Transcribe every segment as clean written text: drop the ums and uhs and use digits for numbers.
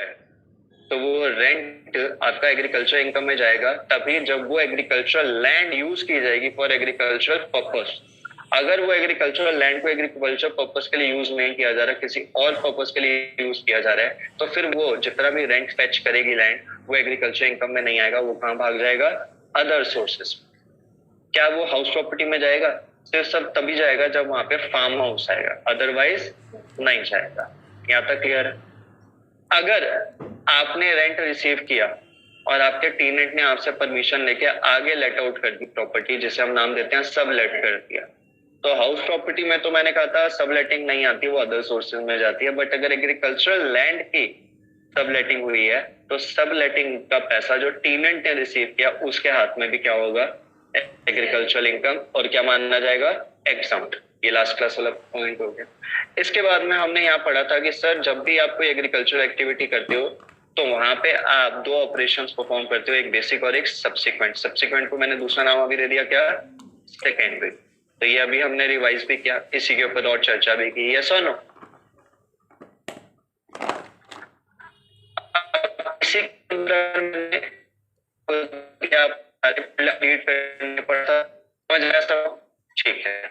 है तो वो रेंट आपका एग्रीकल्चर इनकम में जाएगा तभी जब वो एग्रीकल्चरल लैंड यूज की जाएगी फॉर एग्रीकल्चरल पर्पस। अगर वो एग्रीकल्चरल लैंड को एग्रीकल्चर पर्पस के लिए यूज नहीं किया जा रहा, किसी और पर्पस के लिए यूज किया जा रहा है, तो फिर वो जितना भी रेंट फेच करेगी लैंड, वो एग्रीकल्चर इनकम में नहीं आएगा। वो कहाँ भाग जाएगा? Other sources. क्या वो हाउस प्रॉपर्टी में जाएगा? सिर्फ सब तभी जाएगा जब वहां पे फार्म हाउस आएगा, अदरवाइज नहीं जाएगा। यहाँ तक क्लियर है? अगर आपने रेंट रिसीव किया और आपके टेनेंट ने आपसे परमिशन लेके आगे लेट आउट कर दी प्रॉपर्टी, जिसे हम नाम देते हैं सब लेट कर दिया, तो हाउस प्रॉपर्टी में तो मैंने कहा था सब लेटिंग नहीं आती, वो अदर सोर्सेज में जाती है। बट अगर एग्रीकल्चरल लैंड की सब लेटिंग हुई है तो सब लेटिंग का पैसा जो टेनेंट ने रिसीव किया उसके हाथ में भी क्या होगा? Agricultural income. और क्या मानना जाएगा? एग्जम्प्ट। ये लास्ट क्लास वाला पॉइंट हो गया। इसके बाद में हमने यहाँ पढ़ा था कि सर जब भी आप कोई एग्रीकल्चरल एक्टिविटी करते हो तो वहां पे आप दो ऑपरेशंस परफॉर्म करते हो, एक बेसिक और एक सब्सिक्वेंट। सब्सिक्वेंट को मैंने दूसरा नाम अभी दे दिया, क्या? सेकेंडरी। तो ये अभी हमने रिवाइज भी किया, इसी के ऊपर और चर्चा भी की। यस और नो? इसी करने पड़ता, समझ रहा सब? ठीक है।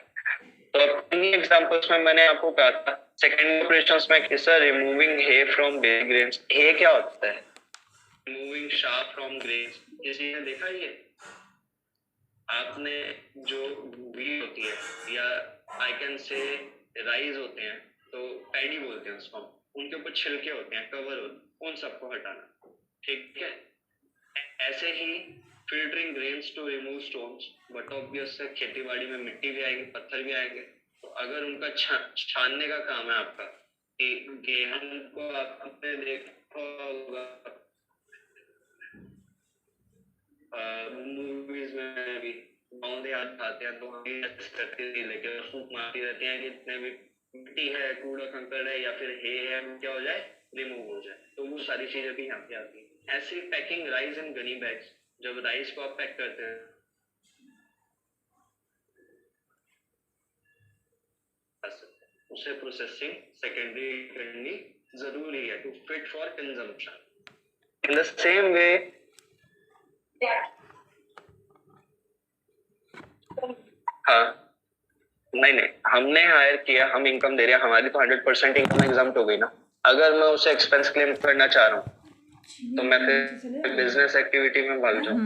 तो अपनी एग्जांपल्स में मैंने आपको कहा था सेकेंड ऑपरेशंस में कि sir removing hay from grains. Hay क्या होता है? Removing sharp from grains. किसी ने देखा ये? आपने जो वीट होती है या आई कैन से राइस होते हैं, तो पैडी बोलते हैं उसको, उनके ऊपर छिलके होते हैं, कवर होते हैं, उन सबको हटाना। ठीक है? ऐसे ही filtering grains to remove stones. But obvious है खेती बाड़ी में मिट्टी भी आएगी, पत्थर भी आएंगे, तो अगर उनका छानने का काम है आपका, गेहूं को आपने देखा होगा मूवीज में भी, गाँव देहात आते हैं तो लेकिन फूंक मारती रहती हैं कि जितने भी मिट्टी है, कूड़ा कंकड़ है या फिर हे है, क्या हो जाए? रिमूव हो जाए। तो वो सारी चीजें भी यहाँ पे आती है। ऐसी पैकिंग राइस इन गनी बैग्स। जब राइस को आप पैक करते हैं उसे प्रोसेसिंग सेकेंडरी करनी जरूरी है to fit for consumption. In the same way हाँ, नहीं हमने हायर किया, हम इनकम दे रहे हैं, हमारी तो 100% इनकम एग्जम्प्ट हो गई ना। अगर मैं उसे एक्सपेंस क्लेम करना चाह रहा हूँ तो मैं फिर बिजनेस एक्टिविटी में भाग जाऊँ।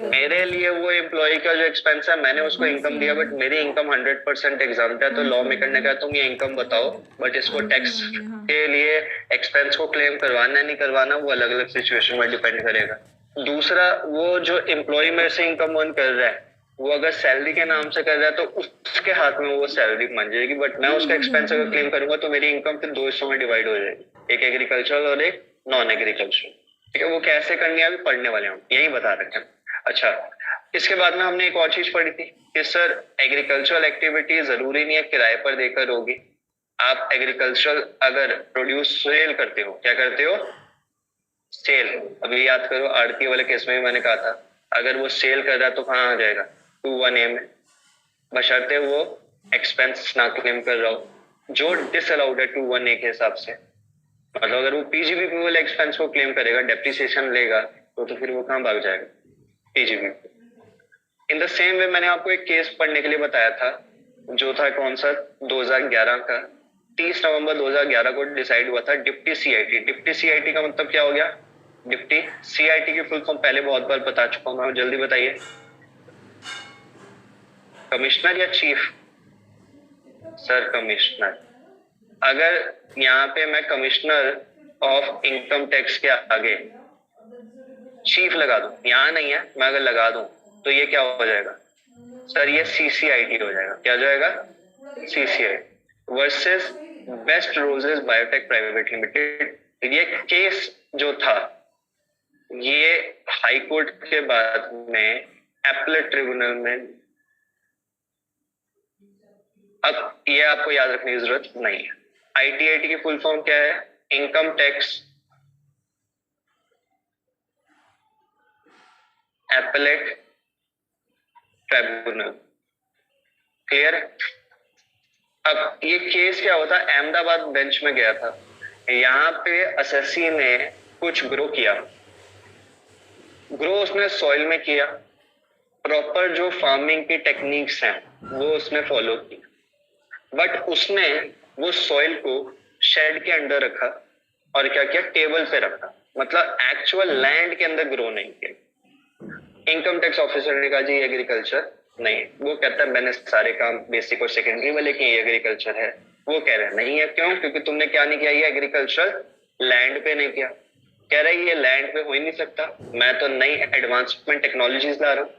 मेरे लिए वो एम्प्लॉय का जो एक्सपेंस है मैंने उसको इनकम दिया, बट मेरी इनकम 100% एग्जाम्प्ट है। तो लॉ मेकर ने कहा तुम ये इनकम बताओ, बट इसको टैक्स के लिए एक्सपेंस को क्लेम करवाना नहीं करवाना वो अलग अलग सिचुएशन में डिपेंड करेगा। दूसरा, वो जो एम्प्लॉय मेरे से इनकम अर्न कर रहा है वो अगर सैलरी के नाम से कर रहा है तो उसके हाथ में वो सैलरी मान जाएगी, बट मैं उसका एक्सपेंस अगर क्लेम करूंगा तो मेरी इनकम फिर दो हिस्सों में डिवाइड हो जाएगी, एक एग्रीकल्चरल और एक नॉन एग्रीकल्चरल। ठीक है? वो कैसे करनी है अभी पढ़ने वाले हम यही बता रहे हैं। अच्छा, इसके बाद में हमने एक और चीज पढ़ी थी कि सर एग्रीकल्चरल एक्टिविटी जरूरी नहीं है किराए पर देकर होगी। आप एग्रीकल्चरल अगर प्रोड्यूस सेल करते हो, क्या करते हो? सेल। अभी याद करो आड़ती वाले केस में भी मैंने कहा था अगर वो सेल कर रहा है तो कहाँ आ जाएगा? 2(1)(a) में, बशर्ते वो एक्सपेंस ना क्लेम कर रहा हो, जो डिसअलाउड है 2(1)(a) के हिसाब से। मतलब अगर वो पीजीबीपी वाले एक्सपेंस को क्लेम करेगा, डेप्रिसिएशन लेगा, तो फिर वो कहाँ भाग जाएगा? पीजीबीपी। इन द सेम वे मैंने आपको एक केस पढ़ने के लिए बताया था जो था कौन सा? 2011 का 30 नवंबर 2011 को डिसाइड हुआ था डिप्टी सीआईटी। डिप्टी सीआईटी का मतलब क्या हो गया? डिप्टी सीआईटी की फुल फॉर्म पहले बहुत बार बता चुका हूं मैं, जल्दी बताइए। कमिश्नर या चीफ? Sir commissioner. अगर यहाँ पे मैं कमिश्नर ऑफ इनकम टैक्स के आगे चीफ लगा दूं, यहाँ नहीं है, मैं अगर लगा दूं तो ये क्या हो जाएगा? सर ये सीसीआईटी हो जाएगा। क्या हो जाएगा? CCIT versus best roses biotech private limited. ये केस जो था ये हाई कोर्ट के बाद में एपलेट ट्रिब्यूनल में, अब ये आपको याद रखने की जरूरत नहीं है। आईटीआईटी की फुल फॉर्म क्या है? Income tax appellate tribunal. Clear है? अब ये केस क्या होता? अहमदाबाद बेंच में गया था। यहाँ पे एसएससी ने कुछ ग्रो किया, ग्रो उसने सॉइल में किया, प्रॉपर जो फार्मिंग की टेक्निक्स हैं वो उसने फॉलो की, बट उसने वो सॉइल को शेड के अंदर रखा और क्या किया, टेबल पे रखा, मतलब एक्चुअल लैंड के अंदर ग्रो नहीं किया। इनकम टैक्स ऑफिसर ने कहा जी एग्रीकल्चर नहीं, वो कहता है मैंने सारे काम बेसिक और सेकेंडरी वाले किए, एग्रीकल्चर है। वो कह रहे हैं नहीं है, क्यों? क्योंकि तुमने क्या नहीं किया, ये एग्रीकल्चर लैंड पे नहीं किया। कह रहे ये लैंड पे हो ही नहीं सकता, मैं तो नई एडवांसमेंट टेक्नोलॉजीज ला रहा हूँ।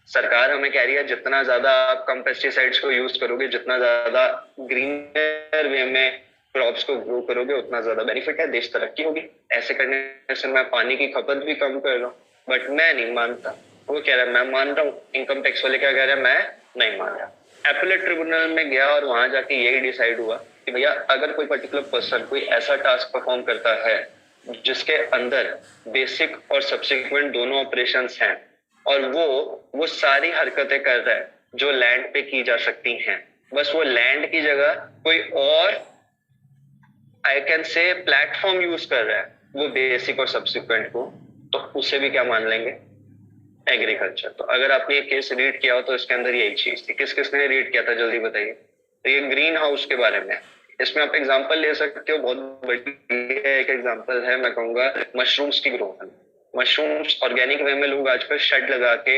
सरकार हमें कह रही है जितना ज्यादा आप कम पेस्टिसाइड्स को यूज करोगे, जितना ज्यादा ग्रीनर वे में क्रॉप्स को ग्रो करोगे, उतना ज्यादा बेनिफिट है, देश तरक्की होगी। ऐसे करने से मैं पानी की खपत भी कम कर रहा हूँ, बट मैं नहीं मानता। वो कह रहा है मैं मान रहा हूँ। इनकम टैक्स वाले क्या कह रहे हैं, मैं नहीं मान रहा। एपलेट ट्रिब्यूनल में गया और वहां जाके यही डिसाइड हुआ कि भैया अगर कोई पर्टिकुलर पर्सन कोई ऐसा टास्क परफॉर्म करता है जिसके अंदर बेसिक और सब्सिक्वेंट दोनों ऑपरेशंस हैं और वो सारी हरकतें कर रहा है जो लैंड पे की जा सकती हैं, बस वो लैंड की जगह कोई और I can say platform use कर रहा है वो बेसिक और सब्सिक्वेंट को, तो उसे भी क्या मान लेंगे, एग्रीकल्चर। तो अगर आपने ये केस रीड किया हो तो इसके अंदर यही चीज थी। किस किसने रीड किया था जल्दी बताइए। तो ये ग्रीन हाउस के बारे में, इसमें आप एग्जांपल ले सकते हो, बहुत बढ़िया एक एग्जांपल है, मैं कहूंगा मशरूम्स की ग्रोथ। मशरूम्स ऑर्गेनिक वे में लोग आजकल शेड लगा के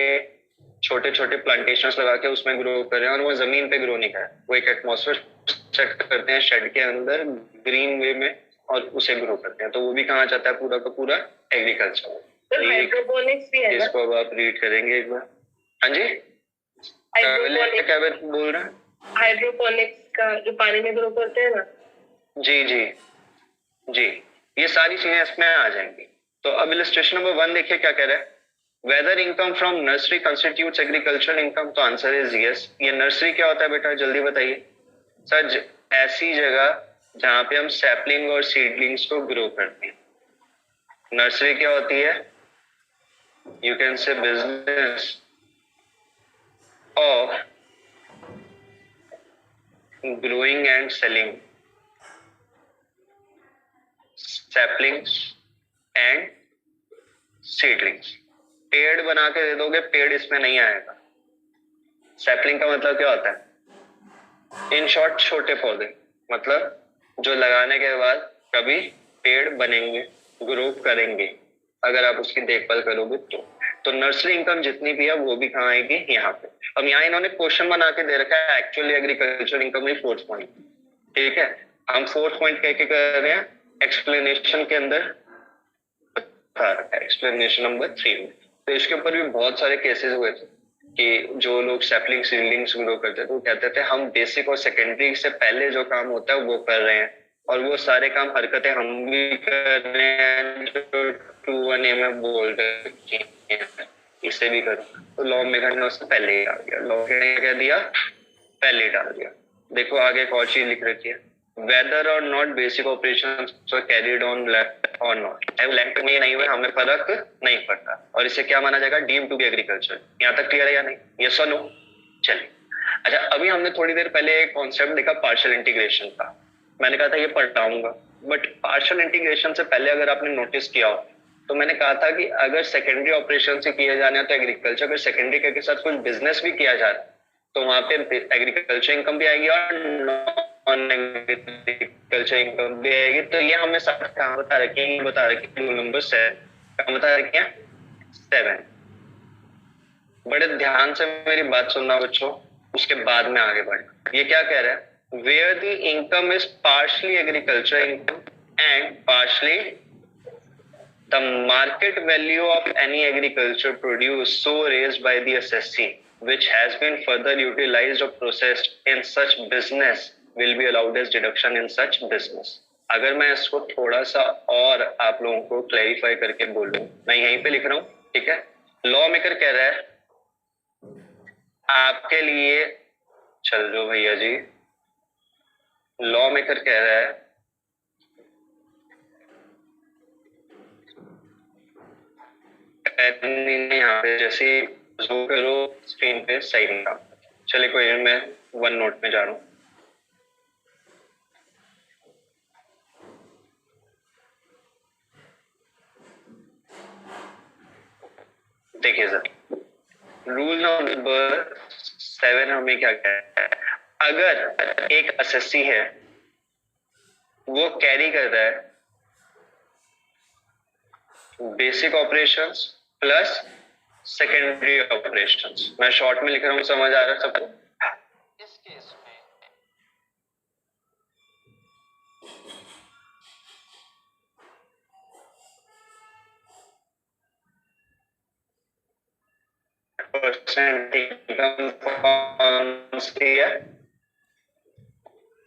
छोटे छोटे प्लांटेशंस लगा के उसमें ग्रो कर रहे हैं, और वो जमीन पे ग्रो नहीं कर रहे, वो एक एटमॉस्फेयर सेट करते हैं शेड के अंदर ग्रीन वे में और उसे ग्रो करते हैं। तो वो भी कहा जाता है पूरा का पूरा एग्रीकल्चर। हाइड्रोपोनिक्स भी है ना? इसको अब आप रीड करेंगे एक बार। हाँ जी, क्या बोल रहे हैं? हाइड्रोपोनिक्स का जो पानी में ग्रो करते हैं ना। जी जी जी, ये सारी चीजें इसमें आ जाएंगी। तो अब इलस्ट्रेशन नंबर 1 देखिए क्या कह रहा है, whether income from nursery constitutes agriculture income. तो आंसर इज यस। ये नर्सरी क्या होता है बेटा, जल्दी बताइए सर। ऐसी जगह जहां पे हम सैपलिंग और सीडलिंग्स को ग्रो करते हैं, नर्सरी क्या होती है, you can say business of growing and selling saplings and seedlings। पेड़ बना के दे दोगे, पेड़ इसमें नहीं आएगा। सैपलिंग का मतलब क्या होता है, इन शॉर्ट छोटे पौधे, मतलब जो लगाने के बाद कभी पेड़ बनेंगे, ग्रो करेंगे अगर आप उसकी देखभाल करोगे तो नर्सरी इनकम जितनी भी है वो भी कहाँ आएगी, यहाँ पे। अब यहाँ इन्होंने क्वेश्चन बना के दे रखा है एक्चुअली एग्रीकल्चर इनकम में 4th पॉइंट, ठीक है। हम 4th पॉइंट कह के कर रहे हैं, एक्सप्लेनेशन के अंदर एक्सप्लेनेशन नंबर 3 में। तो इसके ऊपर भी बहुत सारे केसेस हुए थे कि जो लोग सैपलिंग सीडलिंग्स ग्रो करते थे वो कहते थे हम बेसिक और सेकेंडरी से पहले जो काम होता है वो कर रहे हैं, और वो सारे काम हरकतें हम भी कर रहे हैं जो 2(1)A में बोल रहे हैं, इसे भी करो। तो लॉ मेकर ने उससे पहले ही डाल दिया, लॉ ने क्या दिया, पहले ही डाल दिया। देखो आगे एक और चीज लिख रखी है, वेदर और not basic operations were carried on land और नॉट, लैंड में नहीं हुए हमें फर्क नहीं पड़ता, और इसे क्या माना जाएगा, डीम टू बी एग्रीकल्चर। यहाँ तक क्लियर है या नहीं, यस और नो? चलिए, अच्छा अभी हमने थोड़ी देर पहले एक कॉन्सेप्ट देखा पार्शियल इंटीग्रेशन का, मैंने कहा था ये पढ़ाऊंगा, बट पार्शियल इंटीग्रेशन से पहले अगर आपने नोटिस किया हो तो मैंने कहा था कि अगर सेकेंडरी ऑपरेशन से किए जाने तो एग्रीकल्चर, अगर सेकेंडरी के साथ कुछ बिजनेस भी किया जा रहा है तो वहां पे एग्रीकल्चर इनकम भी आएगी और नॉन एग्रीकल्चर इनकम भी आएगी। तो ये हमें सब कहाँ बता रखी है, बता रखी है रूल नंबर 7 बता रखी है 7। बड़े ध्यान से मेरी बात सुनना बच्चों, उसके बाद में आगे बढ़ना। ये क्या कह रहा है, where the income is partially agriculture income and partially the market value of any agriculture produce so raised by the SSC which has been further utilized or processed in such business will be allowed as deduction in such business। अगर मैं इसको थोड़ा सा और आप लोगों को clarify करके बोलूं, मैं यहीं पे लिख रहा हूं, ठीक है। लॉ मेकर कह रहा है आपके लिए, चल जो भैया जी, लॉ मेकर कह रहा है यहाँ पे जैसे जूम करो स्क्रीन पे सही नहीं काम। चलिए कोई नहीं, मैं वन नोट में जा रहा हूँ। देखिए सर, रूल नंबर 7 हमें क्या कहता है, अगर एक एसएससी है वो कैरी कर रहा है basic operations plus secondary operations, मैं शॉर्ट में लिख रहा हूँ, समझ आ रहा है सबको? इस केस में परसेंट इनकम कौन सी है,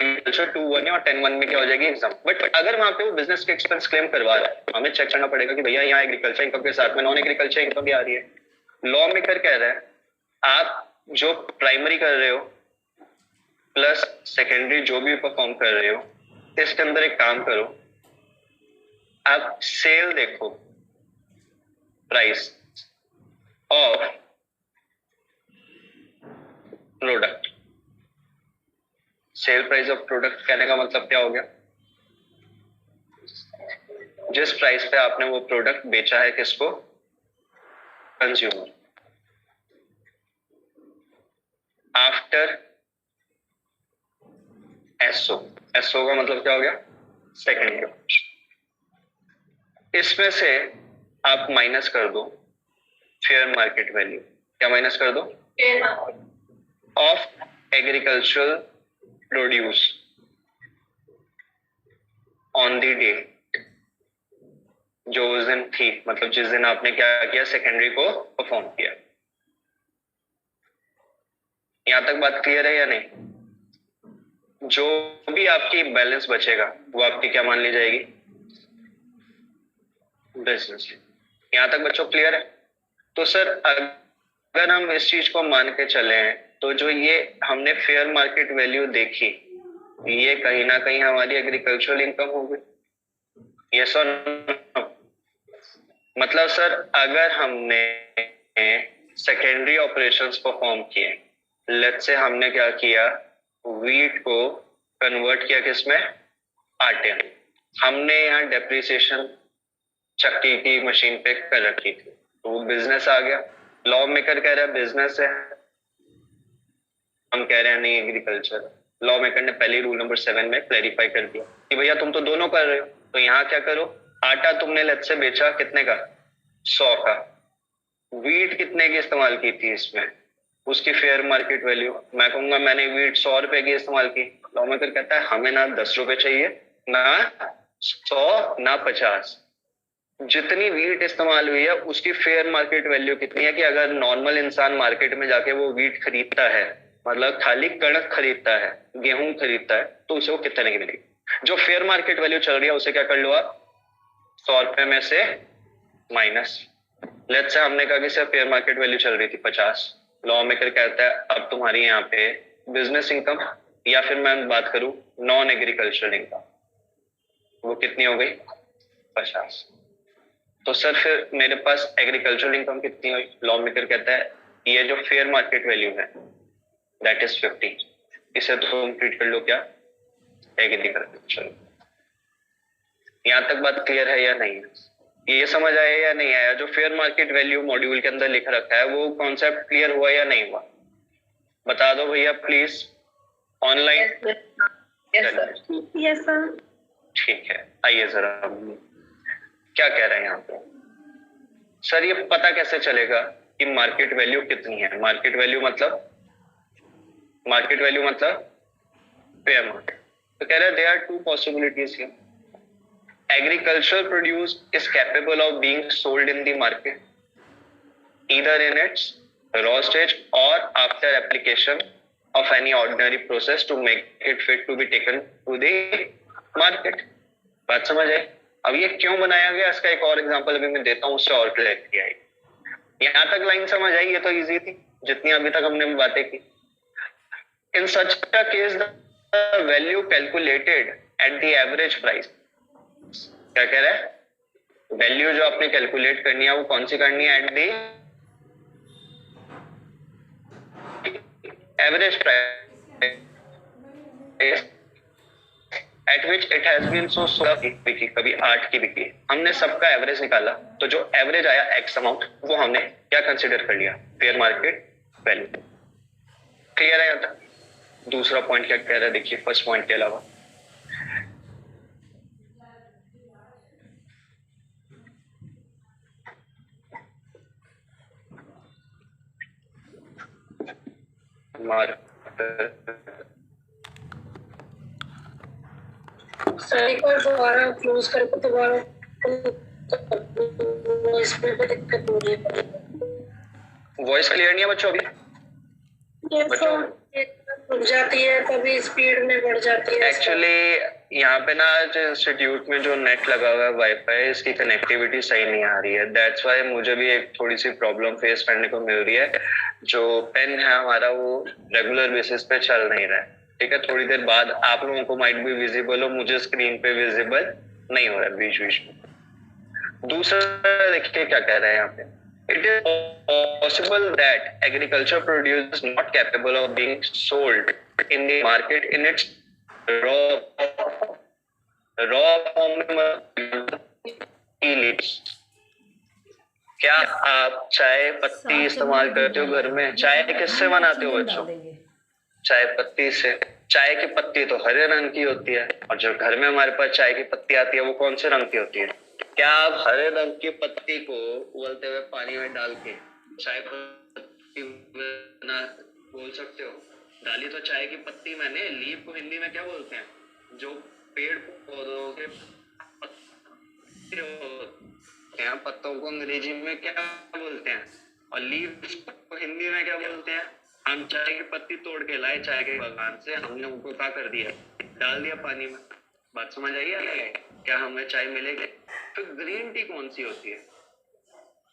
2-1 और 10-1 में क्या हो जाएगी एग्जाम। बट अगर वहां पे वो बिजनेस के एक्सपेंस क्लेम करवा रहा है, हमें चेक करना पड़ेगा कि भैया यहाँ एग्रीकल्चर इनकम के साथ में नॉन एग्रीकल्चर इनकम भी आ रही है। लॉ मेकर कह रहा है आप जो प्राइमरी कर रहे हो प्लस सेकेंडरी जो भी परफॉर्म कर रहे हो, इसके अंदर एक काम करो, आप सेल देखो, price of product. Sale price of product कहने का मतलब क्या हो गया, जिस प्राइस पे आपने वो प्रोडक्ट बेचा है किसको, कंज्यूमर, आफ्टर एसओ। एसओ का मतलब क्या हो गया, सेकेंड। इसमें से आप माइनस कर दो फेयर मार्केट वैल्यू। क्या माइनस कर दो, of agricultural produce on the day, जो उस दिन थी, मतलब जिस दिन आपने क्या किया, सेकेंडरी को परफॉर्म किया। यहां तक बात क्लियर है या नहीं? जो भी आपकी बैलेंस बचेगा वो आपकी क्या मान ली जाएगी, बिजनेस। यहां तक बच्चों क्लियर है? तो सर अगर हम इस चीज को मान के चले हैं तो जो ये हमने फेयर मार्केट वैल्यू देखी, ये कहीं ना कहीं हमारी एग्रीकल्चरल इनकम होगी। यस और नो? मतलब सर अगर हमने सेकेंडरी ऑपरेशंस परफॉर्म किए, लेट्स से हमने क्या किया, वीट को कन्वर्ट किया किसमें, आटे में, हमने यहाँ डेप्रिसिएशन चक्की की मशीन पे कर रखी थी, तो वो बिजनेस आ गया। लॉ मेकर कह रहा है बिजनेस है, हम कह रहे हैं नहीं एग्रीकल्चर। लॉ मेकर ने पहले रूल नंबर 7 में क्लैरिफाई कर दिया कि भैया तुम तो दोनों कर रहे हो, तो यहाँ क्या करो, आटा तुमने लेट्स से बेचा कितने का, 100 का, वीट कितने की इस्तेमाल की थी इसमें, उसकी फेयर मार्केट वैल्यू, मैं कहूंगा मैंने वीट 100 रुपए की इस्तेमाल की। लॉ मेकर कहता है हमें ना 10 रुपए चाहिए, ना 100, ना 50, जितनी वीट इस्तेमाल हुई है उसकी फेयर मार्केट वैल्यू कितनी है, कि अगर नॉर्मल इंसान मार्केट में जाके वो वीट खरीदता है, मतलब खाली कणक खरीदता है, गेहूं खरीदता है, तो उसे वो कितने की मिलेगी। जो फेयर मार्केट वैल्यू चल रही है उसे क्या कर लो आप, 100 रुपए में से माइनस। लेट्स से हमने कहा कि सर फेयर मार्केट वैल्यू चल रही थी 50, लॉ मेकर कहता है अब तुम्हारी यहाँ पे बिजनेस इनकम, या फिर मैं बात करूं नॉन एग्रीकल्चरल इनकम, वो कितनी हो गई, 50। तो सर फिर मेरे पास एग्रीकल्चरल इनकम कितनी हुई, लॉ मेकर कहता है ये जो फेयर मार्केट वैल्यू है दैट इज 50, इसे तुम ट्रीट कर लो क्या, एग्रीकल्चर। यहां तक बात क्लियर है या नहीं? ये समझ आया या नहीं आया? जो फेयर मार्केट वैल्यू मॉड्यूल के अंदर लिख रखा है वो कॉन्सेप्ट क्लियर हुआ या नहीं हुआ, बता दो भैया प्लीज, ऑनलाइन। Yes sir. ठीक है, आइए जरा क्या कह रहे हैं यहाँ पे। सर ये पता कैसे चलेगा कि मार्केट वैल्यू कितनी है, मार्केट वैल्यू मतलब फेयर मार्केट। तो कह रहे हैं there are 2 possibilities here, agricultural produce is capable of being sold in the market either in its raw stage or after application of any ordinary process to make it fit to be taken to the market। बात समझ आए? अब ये क्यों बनाया गया, इसका एक और एग्जांपल अभी मैं देता हूँ, उससे और क्लियरिटी आएगी। यहाँ तक लाइन समझ आई? ये तो इजी थी जितनी अभी तक हमने बातें की। In such a case the value calculated at the average price, क्या कह रहा है, वैल्यू जो आपने कैलकुलेट करनी है वो कौन सी करनी है, at the average price at which it has been so 16 की बिकी, कभी 8 की बिकी। हमने सबका एवरेज निकाला, तो जो एवरेज आया एक्स अमाउंट, वो हमने क्या कंसिडर कर लिया, फेयर मार्केट वैल्यू। क्लियर है यहाँ तक? दूसरा पॉइंट क्या कह रहा है देखिए, फर्स्ट पॉइंट के अलावा। एक बार दोबारा क्लोज करके दोबारा इसमें भी दिक्कत हो रही है। वॉइस क्लियर नहीं है बच्चों अभी? बच्चों रुक जाती है, कभी स्पीड में बढ़ जाती है। एक्चुअली यहाँ पे ना जो इंस्टीट्यूट में जो नेट लगा हुआ है वाईफाई, इसकी कनेक्टिविटी सही नहीं आ रही है। दैट्स वाई मुझे भी एक थोड़ी सी प्रॉब्लम फेस करने को मिल रही है। जो पेन है हमारा वो रेगुलर बेसिस पे चल नहीं रहा है, ठीक है। थोड़ी देर बाद आप लोगों को माइट भी विजिबल हो, मुझे स्क्रीन पे विजिबल नहीं हो रहा है बीच बीच में। दूसरा देखिए क्या कह रहे हैं यहाँ पे, it is possible that agriculture produce is not capable of being sold in the market in its raw form leaves। क्या आप चाय पत्ती इस्तेमाल करते हो घर में? चाय किससे बनाते हो बच्चों? चाय पत्ती से। चाय की पत्ती तो हरे रंग की होती है, और जो घर में हमारे पास चाय की पत्ती आती है वो कौन से रंग की होती है? क्या आप हरे रंग की पत्ती को उबलते हुए पानी में डाल के चाय पत्ती बना बोल सकते हो? डाली तो चाय की पत्ती मैंने, लीफ को हिंदी में क्या बोलते हैं? जो पेड़ पौधों के पत्ते होते हैं, पत्तों को अंग्रेजी में क्या बोलते हैं? और लीफ को हिंदी में क्या बोलते हैं? हम चाय की पत्ती तोड़ के लाए चाय के बागान से, हमने उनको क्या कर दिया, डाल दिया पानी में। बात समझ आई है? क्या हमें चाय मिलेगी? तो ग्रीन टी कौन सी होती है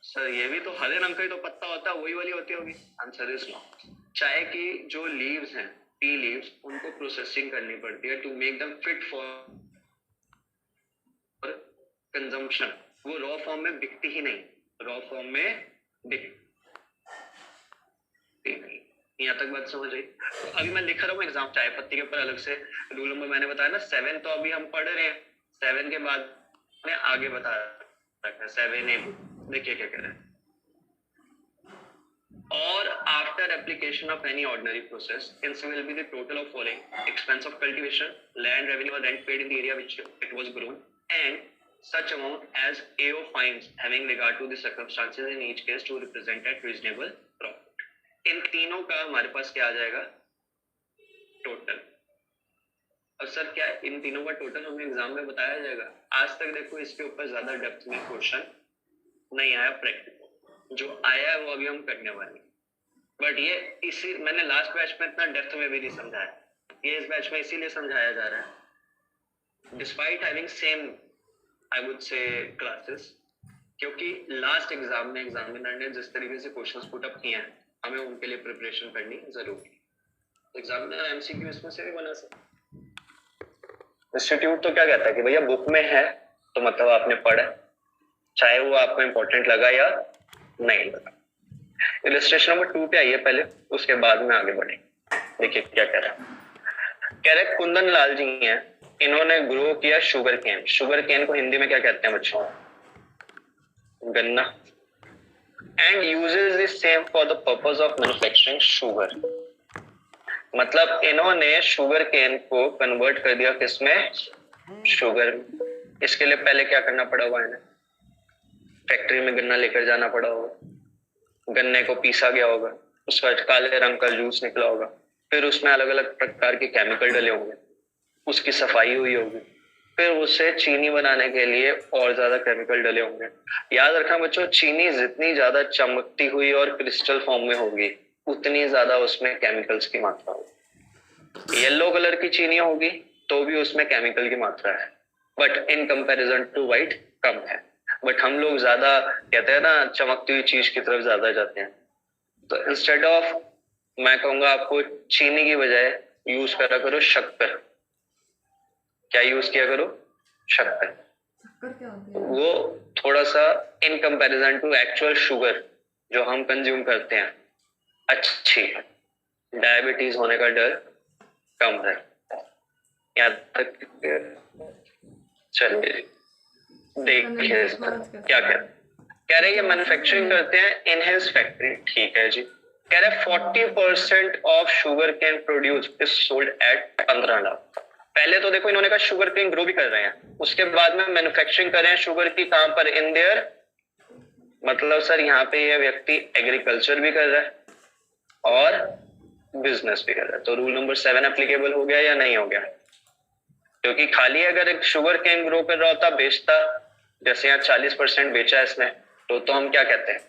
सर? ये भी तो हरे रंग का ही तो पत्ता होता है, वही वाली होती होगी। Answer is no. चाय की जो लीव्स हैं, टी लीव्स, उनको प्रोसेसिंग करनी पड़ती है to make them fit for consumption. वो रॉ फॉर्म में बिकती ही नहीं, रॉ फॉर्म में बिकती नहीं। यहाँ तक बात समझ आई? तो अभी मैं लिख रहा हूँ एग्जाम चाय पत्ती के ऊपर अलग से। रूल नंबर मैंने बताया ना 7, तो अभी हम पढ़ रहे हैं 7 के बाद मैं आगे बता रखा है 7A। देखिए क्या कह रहे हैं, और after application of any ordinary process income will be the total of following: expense of cultivation, land revenue or rent paid in the area which it was grown, and such amount as AO finds having regard to the circumstances in each case to represent at reasonable profit। इन तीनों का हमारे पास क्या आ जाएगा? Total. और sir क्या इन तीनों का total हमें एग्जाम में बताया जाएगा? आज तक देखो इसके ऊपर ज्यादा डेप्थ में क्वेश्चन नहीं आया प्रैक्टिकल, जो आया है वो अभी हम करने वाले। बट ये इसी मैंने लास्ट बैच में इतना डेप्थ में भी नहीं समझाया, ये इस बैच में इसीलिए समझाया जा रहा है despite having same I would say classes, क्योंकि लास्ट एग्जाम में एग्जामिनर ने जिस तरीके से क्वेश्चंस पुट अप किए हैं, हमें उनके लिए प्रिपरेशन करनी जरूरी है। एग्जामिनर एमसीक्यू इसमें से भी बना सकता। इंस्टीट्यूट तो क्या कहता है कि भैया बुक में है तो मतलब आपने पढ़ा, चाहे वो आपको इंपॉर्टेंट लगा या नहीं लगा। इलस्ट्रेशन नंबर 2 पे आइए पहले, उसके बाद में आगे बढ़े। देखिए क्या कह रहा है। कह रहे कुंदन लाल जी हैं, इन्होंने ग्रो किया शुगर केन। शुगर केन को हिंदी में क्या कहते हैं बच्चों? गन्ना। And uses the same for the purpose of manufacturing sugar. मतलब इन्होंने शुगर केन को कन्वर्ट कर दिया किसमें? शुगर में। इसके लिए पहले क्या करना पड़ा हुआ है? फैक्ट्री में गन्ना लेकर जाना पड़ा होगा, गन्ने को पीसा गया होगा, उसका काले रंग का जूस निकला होगा, फिर उसमें अलग अलग प्रकार के केमिकल डले होंगे, उसकी सफाई हुई होगी, फिर उससे चीनी बनाने के लिए और ज्यादा केमिकल डले होंगे। याद रखना बच्चों, चीनी जितनी ज्यादा चमकती हुई और क्रिस्टल फॉर्म में होगी, उतनी ज्यादा उसमें केमिकल्स की मात्रा होगी। येलो कलर की चीनी होगी तो भी उसमें केमिकल की मात्रा है, but in comparison to white कम है। बट हम लोग ज्यादा कहते हैं ना, चमकती हुई चीज की तरफ ज्यादा जाते हैं। तो इंस्टेड ऑफ, मैं कहूंगा आपको चीनी की बजाय यूज करा करो शक्कर। क्या यूज किया करो? शक्कर। क्या होती है? वो थोड़ा सा in comparison to actual sugar जो हम कंज्यूम करते हैं अच्छी है, डायबिटीज होने का डर कम है। यहाँ तक चलिए देखिए क्या कह रहे हैं, ये मैन्युफैक्चरिंग करते हैं इन हिज फैक्ट्री, ठीक है जी। कह रहे 40% of sugar cane produce is sold at 15 lakh. पहले तो देखो इन्होंने कहा शुगर कैन ग्रो भी कर रहे हैं, उसके बाद में मैन्युफैक्चरिंग कर रहे हैं शुगर की, कहां पर, इन देयर, मतलब सर यहाँ पे ये व्यक्ति एग्रीकल्चर भी कर रहा है और बिजनेस भी कर रहा है, तो रूल नंबर 7 एप्लीकेबल हो गया या नहीं हो गया? क्योंकि खाली अगर एक शुगर कैन ग्रो कर रहा होता, बेचता, जैसे यहाँ 40% बेचा है इसने, तो हम क्या कहते हैं,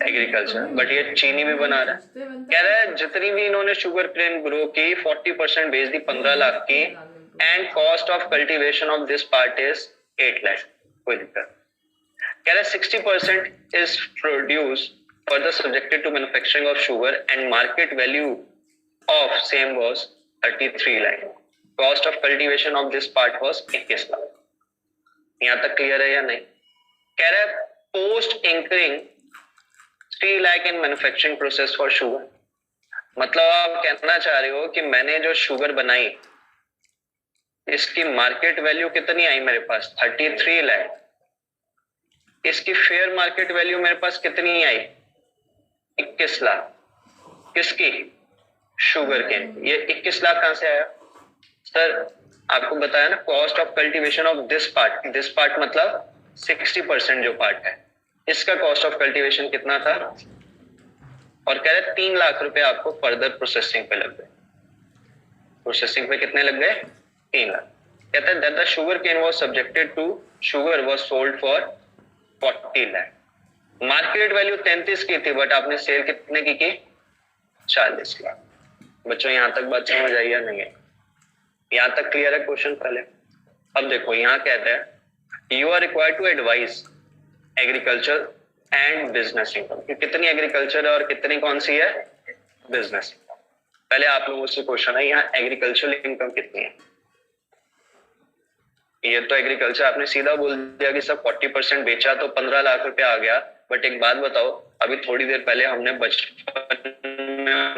एग्रीकल्चर। बट ये चीनी भी बना रहा है। कह रहा है जितनी भी इन्होंने शुगर कैन ग्रो की 40% बेच दी 15 लाख की, and cost of cultivation of this part is 8 lakh. कोई दिक्कत? कह रहा है 60% is produce further subjected to manufacturing of sugar and market value of same was 33 lakh. Cost of cultivation of this part was 21 lakh. यहाँ तक clear है या नहीं? कह रहा है post incurring 3 lakh in manufacturing process for sugar. मतलब आप कहना चाह रहे हो कि मैंने जो शुगर बनाई इसकी मार्केट वैल्यू कितनी आई मेरे पास, 33 लाख। इसकी फेयर मार्केट वैल्यू मेरे पास कितनी आई, 21 लाख। किसकी, शुगर केन। ये 21 लाख कहां से आया सर? आपको बताया ना, cost of cultivation of this part मतलब 60% जो पार्ट है, इसका कॉस्ट ऑफ कल्टीवेशन कितना था, और कह रहे 3 लाख रुपए आपको फर्दर प्रोसेसिंग पे लग गए। प्रोसेसिंग पे कितने लग गए, 3 लाख। कहता है that the sugar cane was subjected to sugar was sold for 40 lakh. Market value 33 की थी, बट आपने सेल कितने की 40 लाख। बच्चों यहाँ तक बात समझ आई या नहीं है? यहाँ तक क्लियर है क्वेश्चन? पहले अब देखो यहाँ कहते हैं you are required to advice agriculture and business income, कितनी एग्रीकल्चर है और कितनी कौन सी है, बिजनेस इनकम। पहले आप लोगों से क्वेश्चन है यहाँ एग्रीकल्चरल इनकम कितनी है? ये तो एग्रीकल्चर आपने सीधा बोल दिया कि सब 40% बेचा तो 15 लाख रुपया आ गया। बट एक बात बताओ, अभी थोड़ी देर पहले हमने बचपन में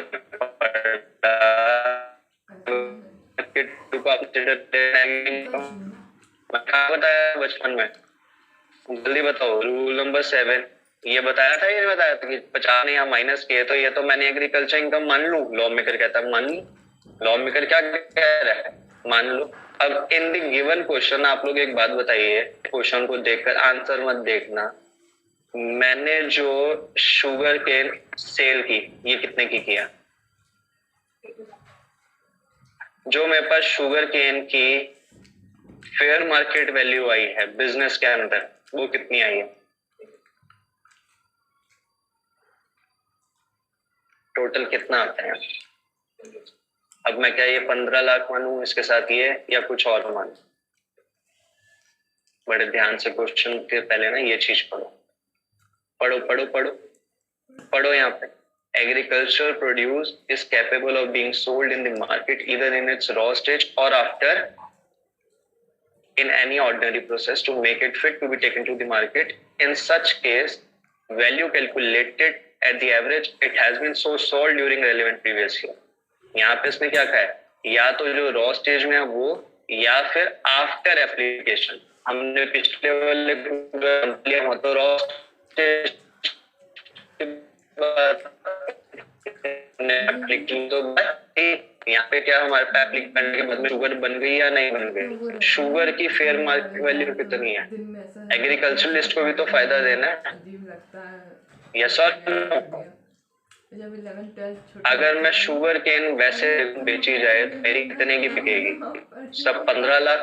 बताया बचपन में, जल्दी बताओ, रूल नंबर 7 ये बताया था, ये बताया था कि 50 ने यहाँ माइनस किए, तो ये तो मैंने एग्रीकल्चर इनकम मान लू। लॉ मेकर कहता है मान लू। लॉ मेकर क्या कह रहा है, मान लो। अब इन द गिवन क्वेश्चन आप लोग एक बात बताइए, क्वेश्चन को देखकर आंसर मत देखना। मैंने जो शुगर केन सेल की, ये कितने की किया? जो मेरे पास शुगर केन की फेयर मार्केट वैल्यू आई है बिजनेस के अंदर, वो कितनी आई है? टोटल कितना आता है? अब मैं क्या ये 15 लाख मानूं इसके साथ ये, या कुछ और मानूं? बड़े ध्यान से क्वेश्चन के पहले ना ये चीज पढ़ो पढ़ो पढ़ो पढ़ो पढ़ो। यहाँ पे agriculture produce is capable of being sold in the market either in its raw stage और after in any ordinary process to make it fit to be taken to the market. In such case, value calculated at the average it has been so sold during relevant previous year. यहाँ पे इसने क्या कहा है, या तो जो raw stage में है वो, या फिर आफ्टर एप्लीकेशन। हमने पिछले वाले तो रॉ स्टेज यहाँ पे क्या हमारे पे एप्लीक करने के बाद में शुगर बन गई या नहीं बन गई? शुगर की फेयर मार्केट वैल्यू कितनी है? एग्रीकल्चरलिस्ट को भी तो फायदा देना है। यस और नो? अगर मैं शुगर केन वैसे बेची जाए तो मेरी कितने की बिकेगी? सब 15 लाख।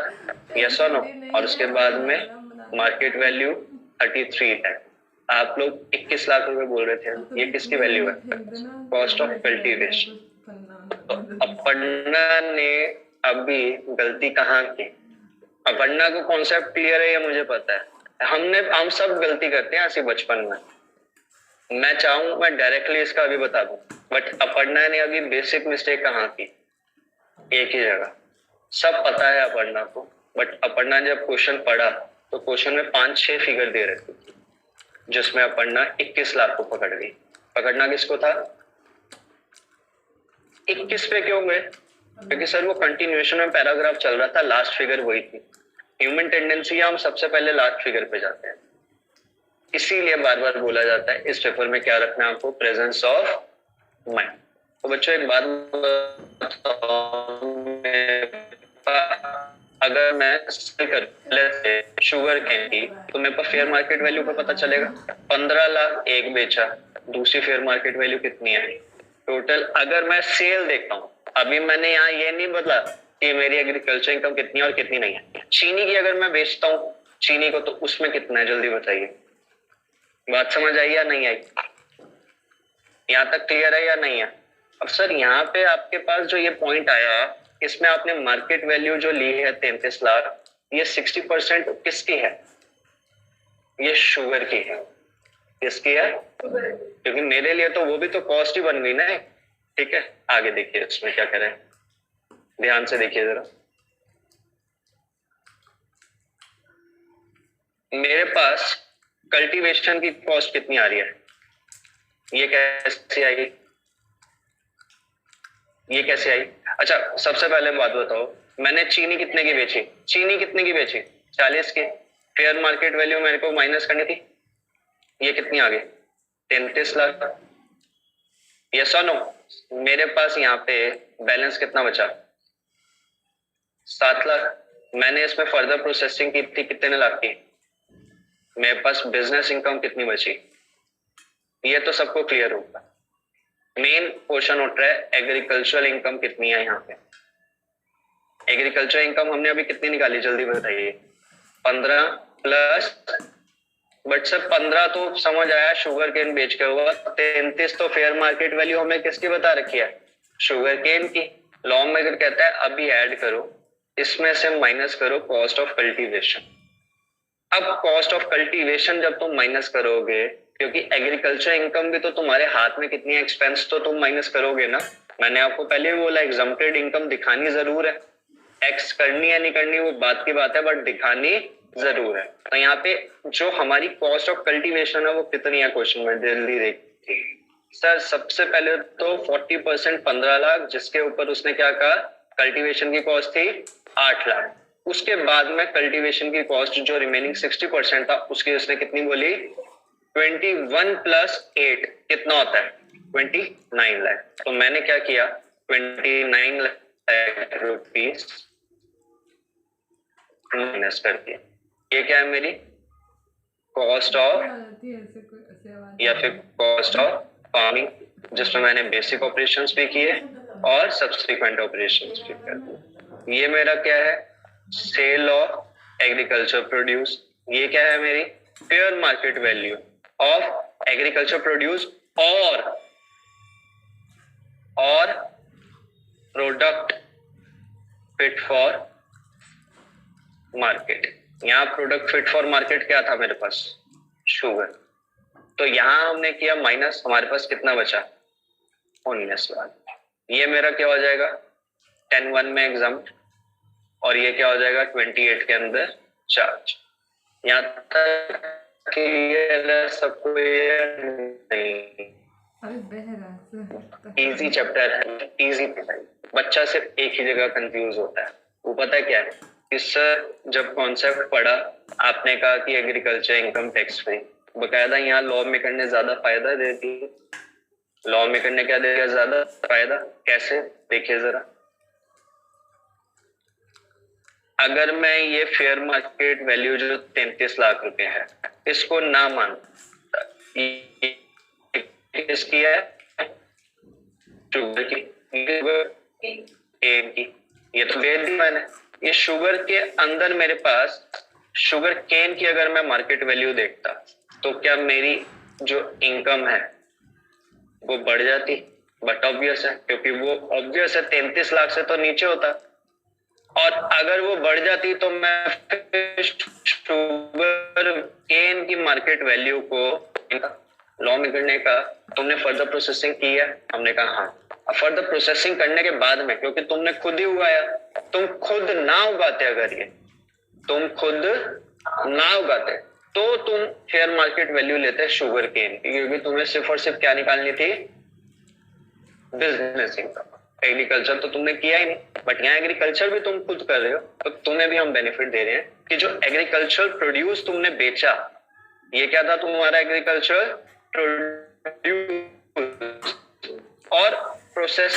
यस और नो? और उसके बाद में मार्केट वैल्यू 33 है। आप लोग 21 लाख रुपए बोल रहे थे, ये किसकी वैल्यू है? Cost of cultivation. तो अपर्णा ने अभी गलती कहाँ की? अपर्णा को कॉन्सेप्ट क्लियर है, ये मुझे पता है। हम सब गलती करते हैं ऐसे बचपन में। मैं चाहूं मैं डायरेक्टली इसका अभी बता दूं, बट अपर्णा ने अभी बेसिक मिस्टेक कहाँ की? एक ही जगह। सब पता है अपर्णा को, बट अपर्णा ने जब क्वेश्चन पढ़ा तो क्वेश्चन में 5-6 फिगर दे रहे थे, जिसमें अपर्णा 21 लाख को पकड़ गई। पकड़ना किसको था? 21 पे क्यों गए? क्योंकि सर वो कंटिन्यूएशन में पैराग्राफ चल रहा था, लास्ट फिगर वही थी। ह्यूमन टेंडेंसी है हम सबसे पहले लास्ट फिगर पे जाते हैं, इसीलिए बार बार बोला जाता है इस पेपर में क्या रखना है आपको, प्रेजेंस ऑफ माइंड। तो बच्चों एक बात अगर मैं शुगर कैन की, तो मेरे पास फेयर मार्केट वैल्यू पे पता चलेगा 15 लाख एक बेचा, दूसरी फेयर मार्केट वैल्यू कितनी है टोटल। अगर मैं सेल देखता हूँ, अभी मैंने यहाँ ये नहीं बदला कि मेरी एग्रीकल्चर इनकम कितनी है और कितनी नहीं है। चीनी की अगर मैं बेचता हूँ चीनी को, तो उसमें कितना है जल्दी बताइए, बात समझ आई या नहीं आई, यहाँ तक क्लियर है या नहीं है। अब सर यहाँ पे आपके पास जो ये पॉइंट आया, इसमें आपने मार्केट वैल्यू जो ली है 33 लाख, ये 60% किसकी है, ये शुगर की है। किसकी है, क्योंकि मेरे लिए तो वो भी तो कॉस्ट ही बन गई ना। ठीक है, आगे देखिए इसमें क्या करें, ध्यान से देखिए जरा। मेरे पास कल्टीवेशन की कॉस्ट कितनी आ रही है, ये कैसे आई, ये कैसे आई। अच्छा सबसे पहले बात बताओ, मैंने चीनी कितने की बेची, चीनी कितने की बेची 40 की, फेयर मार्केट वैल्यू मेरे को माइनस करनी थी, ये कितनी आ गई 33 लाख। ये सुनो, मेरे पास यहाँ पे बैलेंस कितना बचा 7 लाख। मैंने इसमें फर्दर प्रोसेसिंग की थी कितने लाख की, मेरे पास बिजनेस इनकम कितनी बची, ये तो सबको क्लियर होगा। मेन क्वेश्चन उठ रहा है एग्रीकल्चरल इनकम कितनी है। यहाँ पे एग्रीकल्चर इनकम हमने अभी कितनी निकाली जल्दी बताइए, 15 प्लस, बट सर 15 तो समझ आया शुगर केन बेच के हुआ, 33 तो फेयर मार्केट वैल्यू हमें किसकी बता रखी है, शुगर केन की। लॉ में अगर कहता है अभी ऐड करो, इसमें से माइनस करो कॉस्ट ऑफ कल्टीवेशन। अब कॉस्ट ऑफ कल्टीवेशन जब तुम माइनस करोगे, क्योंकि एग्रीकल्चर इनकम भी तो तुम्हारे हाथ में कितनी है, एक्सपेंस तो तुम माइनस करोगे ना। मैंने आपको पहले भी बोला एग्जम्प्टेड इनकम दिखानी जरूर है, टैक्स करनी है नहीं करनी वो बात की बात है, बट दिखानी जरूर है। तो यहाँ पे जो हमारी कॉस्ट ऑफ कल्टीवेशन है वो कितनी है क्वेश्चन में, जल्दी देखिए सर। सबसे पहले तो 40% 15 लाख, जिसके ऊपर उसने क्या कहा कल्टीवेशन की कॉस्ट थी 8 लाख। उसके बाद में कल्टीवेशन की कॉस्ट जो रिमेनिंग 60% था, उसकी उसने कितनी बोली 21 प्लस 8 कितना होता है 29 लाख। तो मैंने क्या किया 29 लाख रुपीज माइनस कर दिया। ये क्या है मेरी कॉस्ट ऑफ या फिर कॉस्ट ऑफ फार्मिंग, जिसमें मैंने बेसिक ऑपरेशंस भी किए और सब्सिक्वेंट ऑपरेशंस भी कर दिए। ये मेरा क्या है सेल ऑफ एग्रीकल्चर प्रोड्यूस। ये क्या है मेरी fair market value of agriculture produce और प्रोडक्ट फिट फॉर मार्केट। यहाँ प्रोडक्ट फिट फॉर मार्केट क्या था मेरे पास शुगर। तो यहाँ हमने किया माइनस, हमारे पास कितना बचा 19 लाख। ये मेरा क्या हो जाएगा 10(1) में एग्जाम, और ये क्या हो जाएगा 28 के अंदर चार्ज। यहाँ तक क्लियर है सबको? इजी चैप्टर है, इजी पढ़ाई। बच्चा सिर्फ एक ही जगह कंफ्यूज होता है, वो पता है क्या है कि सर जब कॉन्सेप्ट पढ़ा आपने कहा कि एग्रीकल्चर इनकम टैक्स फ्री, बकायदा यहाँ लॉ मेकर ने ज्यादा फायदा देती है। लॉ मेकर ने क्या देगा ज्यादा फायदा, कैसे देखिए जरा। अगर मैं ये फेयर मार्केट वैल्यू जो 33 लाख रुपए है इसको ना मानता, किसकी है शुगर की, केन की, ये तो दे दी मैंने। ये शुगर के अंदर मेरे पास शुगर केन की अगर मैं मार्केट वैल्यू देखता तो क्या मेरी जो इनकम है वो बढ़ जाती, बट ऑब्वियस है क्योंकि वो ऑब्वियस है 33 लाख से तो नीचे होता, और अगर वो बढ़ जाती तो मैं शुगर केन की मार्केट वैल्यू को लॉ में करने का तुमने फर्दर प्रोसेसिंग की है, हमने कहा हाँ। अब फर्दर प्रोसेसिंग करने के बाद में क्योंकि तुमने खुद ही उगाया, तुम खुद ना उगाते, अगर ये तुम खुद ना उगाते तो तुम फेयर मार्केट वैल्यू लेते शुगर केन की, क्योंकि तुम्हें सिर्फ और सिर्फ क्या निकालनी थी बिजनेस इनकम। एग्रीकल्चर तो तुमने किया ही नहीं, बट यहाँ एग्रीकल्चर भी तुम खुद कर रहे हो, तो तुम्हें भी हम बेनिफिट दे रहे हैं कि जो एग्रीकल्चर प्रोड्यूस तुमने बेचा, ये क्या था तुम्हारा एग्रीकल्चर प्रोड्यूस, और प्रोसेस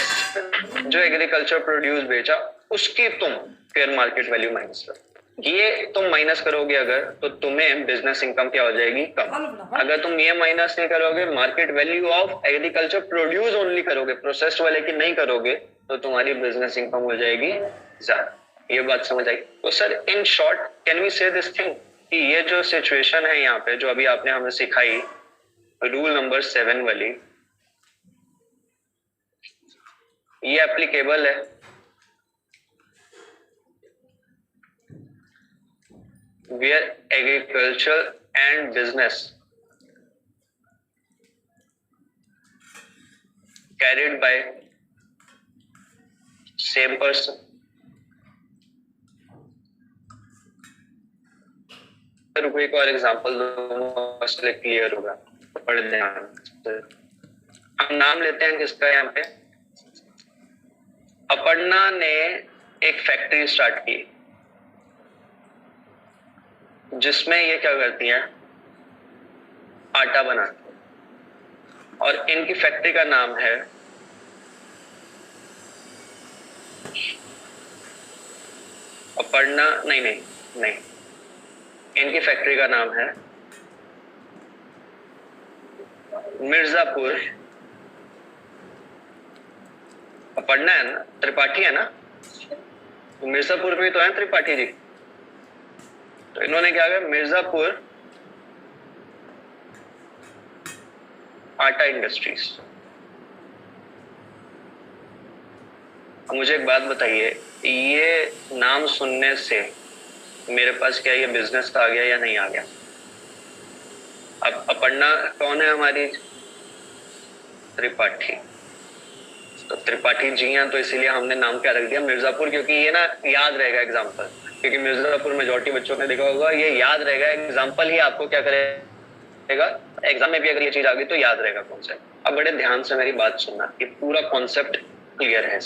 जो एग्रीकल्चर प्रोड्यूस बेचा उसकी तुम फेयर मार्केट वैल्यू माइनस करो। ये तुम माइनस करोगे अगर, तो तुम्हें बिजनेस इनकम क्या हो जाएगी, कम। अगर तुम ये माइनस नहीं करोगे, market value of agriculture produce only करोगे, प्रोसेस्ड वाले की नहीं करोगे, तो तुम्हारी बिजनेस इनकम हो जाएगी ज्यादा। ये बात समझ आई? तो sir in short can we say this thing कि ये जो सिचुएशन है यहाँ पे, जो अभी आपने हमें सिखाई रूल नंबर 7 वाली, ये एप्लीकेबल है where agriculture and business carried by same person। रुको एक और एग्जांपल दूंगा, इसलिए क्लियर होगा, पढ़ ध्यान से। हम नाम लेते हैं किसका यहाँ पे, अपर्णा ने एक फैक्ट्री स्टार्ट की जिसमें ये क्या करती हैं, आटा बनाती है, और इनकी फैक्ट्री का नाम है अपर्णा, नहीं, इनकी फैक्ट्री का नाम है मिर्जापुर। अपर्णा है ना, त्रिपाठी है ना, तो मिर्जापुर में तो है त्रिपाठी जी। तो इन्होंने क्या किया, मिर्जापुर आटा इंडस्ट्रीज। मुझे एक बात बताइए, ये नाम सुनने से मेरे पास क्या ये बिजनेस आ गया या नहीं आ गया? अब अपर्णा कौन है हमारी, त्रिपाठी, तो त्रिपाठी जी हैं, तो इसीलिए हमने नाम क्या रख दिया, मिर्जापुर, क्योंकि ये ना याद रहेगा एग्जाम्पल, क्योंकि मिर्जापुर मेजॉरिटी बच्चों ने देखा होगा, ये याद रहेगा, एग्जाम्पल ही आपको क्या करेगा, एग्जाम में भी अगर ये चीज आ गई तो याद रहेगा कॉन्सेप्ट। अब बड़े ध्यान से मेरी बात सुनना, ये पूरा कॉन्सेप्ट क्लियर है।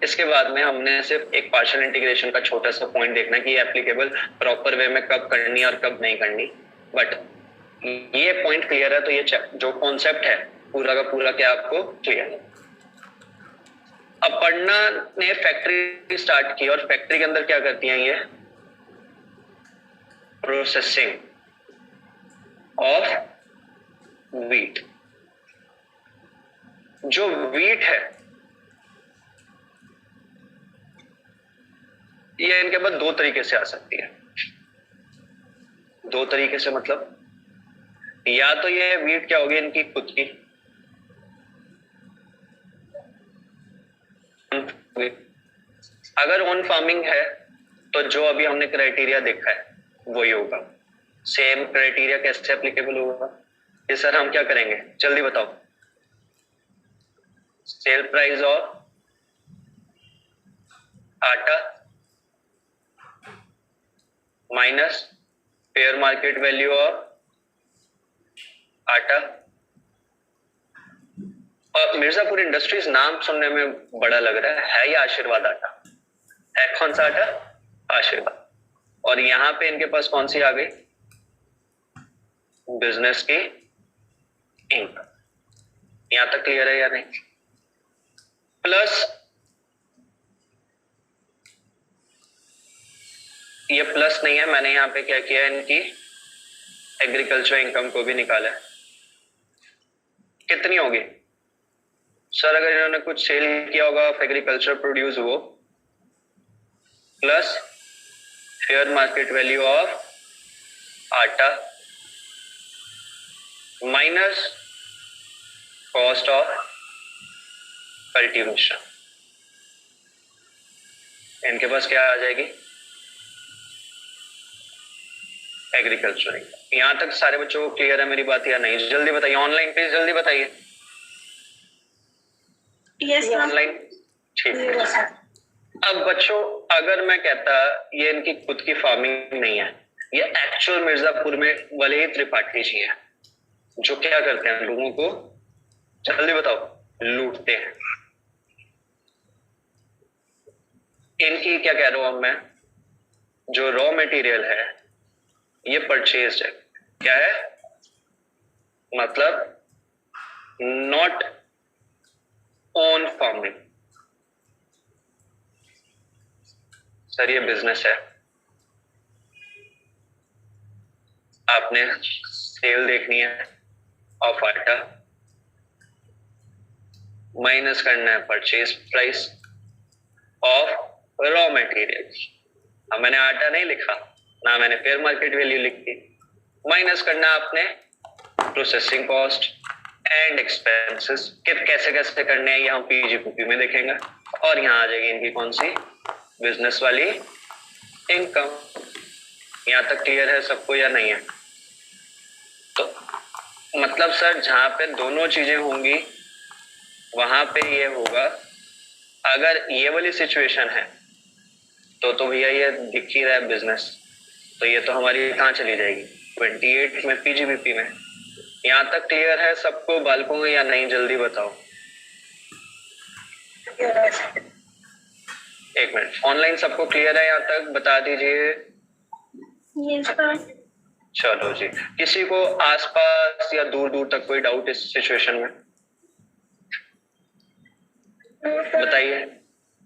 इसके बाद में हमने सिर्फ एक पार्शियल इंटीग्रेशन का छोटा सा पॉइंट देखना कि ये एप्लीकेबल प्रॉपर वे में कब करनी और कब नहीं करनी, बट ये पॉइंट क्लियर है तो ये जो कॉन्सेप्ट है पूरा का पूरा क्या आपको क्लियर है। अपर्णा ने फैक्ट्री स्टार्ट की और फैक्ट्री के अंदर क्या करती हैं ये, प्रोसेसिंग ऑफ व्हीट। जो व्हीट है ये इनके पास दो तरीके से आ सकती है। दो तरीके से मतलब, या तो ये व्हीट क्या होगी इनकी खुद की, अगर ओन फार्मिंग है तो जो अभी हमने क्राइटेरिया देखा है वही होगा। सेम क्राइटेरिया कैसे एप्लीकेबल होगा, ये सर हम क्या करेंगे जल्दी बताओ। सेल प्राइस ऑफ आटा minus fair market value of आटा। और मिर्जापुर इंडस्ट्रीज नाम सुनने में बड़ा लग रहा है ये आशीर्वाद आटा है। कौन सा आटा, आशीर्वाद। और यहां पे इनके पास कौन सी आ गई, बिजनेस की इनकम। यहां तक क्लियर है या नहीं? प्लस ये प्लस नहीं है, मैंने यहां पे क्या किया, इनकी एग्रीकल्चर इनकम को भी निकाला है। कितनी होगी सर, अगर इन्होंने कुछ सेल किया होगा ऑफ एग्रीकल्चर प्रोड्यूस वो, plus fair market value of आटा माइनस कॉस्ट ऑफ कल्टीवेशन, इनके पास क्या आ जाएगी, एग्रीकल्चर। यहां तक सारे बच्चों को क्लियर है मेरी बात या नहीं? जल्दी बताइए, ऑनलाइन प्लीज जल्दी बताइए। ऑनलाइन ठीक है। अब बच्चों अगर मैं कहता ये इनकी खुद की फार्मिंग नहीं है, ये एक्चुअल मिर्जापुर में वाले ही त्रिपाठी जी हैं जो क्या करते हैं, लोगों को जल्दी बताओ लूटते हैं। इनकी क्या कह रहा हूं मैं, जो रॉ मटेरियल है ये परचेज्ड है, क्या है मतलब नॉट ओन फार्मिंग। सर ये बिजनेस है, आपने सेल देखनी है ऑफ आटा, माइनस करना है purchase price of raw material. अब मैंने आटा नहीं लिखा ना, मैंने फेयर मार्केट वैल्यू लिखी, माइनस करना आपने प्रोसेसिंग कॉस्ट एंड एक्सपेंसेस। कैसे कैसे करने हैं ये हम पीजीपीपी में देखेंगे, और यहाँ आ जाएगी इनकी कौन सी, बिजनेस वाली इनकम। यहाँ तक क्लियर है सबको या नहीं है? तो मतलब सर जहां पे दोनों चीजें होंगी वहां पे ये होगा। अगर ये वाली सिचुएशन है तो भैया ये दिख ही रहा है बिजनेस, तो ये तो हमारी कहाँ चली जाएगी 28 में पीजीबीपी में। यहाँ तक क्लियर है सबको बालकों या नहीं, जल्दी बताओ। एक मिनट, ऑनलाइन सबको क्लियर है यहाँ तक, बता दीजिए। चलो जी, किसी को आसपास या दूर दूर तक कोई डाउट इस सिचुएशन में बताइए।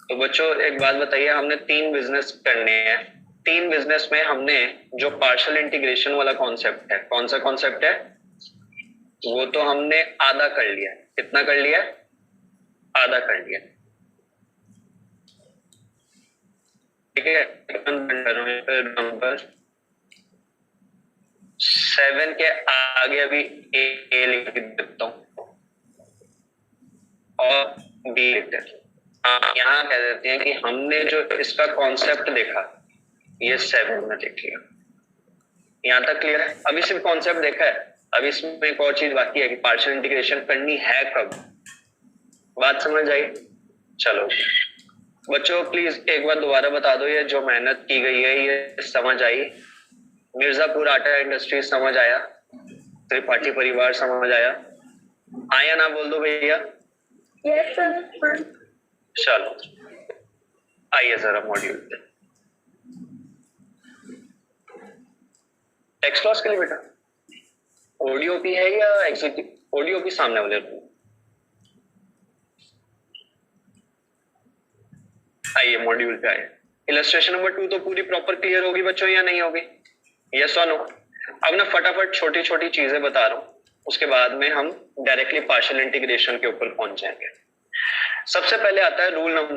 तो बच्चों एक बात बताइए, हमने 3 बिजनेस करने हैं, 3 बिजनेस में हमने जो पार्शियल इंटीग्रेशन वाला कॉन्सेप्ट है, कौन सा कॉन्सेप्ट है, वो तो हमने आधा कर लिया। कितना कर लिया? आधा कर लिया, ठीक है। नंबर 7 के आगे अभी ए लिख देता हूं और बी लिख देता हूं। यहाँ कह देते हैं कि हमने जो इसका कॉन्सेप्ट देखा ये 7 में देख लिया। यहाँ तक क्लियर है? अभी सिर्फ कॉन्सेप्ट देखा है, अभी इसमें एक और चीज बाकी है कि पार्शियल इंटीग्रेशन करनी है कब। बात समझ आई? चलो बच्चों प्लीज एक बार दोबारा बता दो, ये जो मेहनत की गई है ये समझ आई? मिर्जापुर आटा इंडस्ट्रीज समझ आया? त्रिपाठी परिवार समझ आया? आया ना बोल दो भैया। Yes sir. चलो आइए जरा मॉड्यूल पे। टेक्स्ट लॉस के लिए बेटा ओडीओपी है या एग्जीक्यूटिव? ओडीओपी सामने वाले रूम। आइए मॉड्यूल पे आइए। इलस्ट्रेशन नंबर 2 तो पूरी प्रॉपर क्लियर होगी बच्चों या नहीं होगी? यस और नो? अब ना फटाफट छोटी छोटी चीजें बता रहा हूं, उसके बाद में हम डायरेक्टली पार्शियल इंटीग्रेशन के ऊपर पहुंच जाएंगे। सबसे पहले आता है रूल नंबर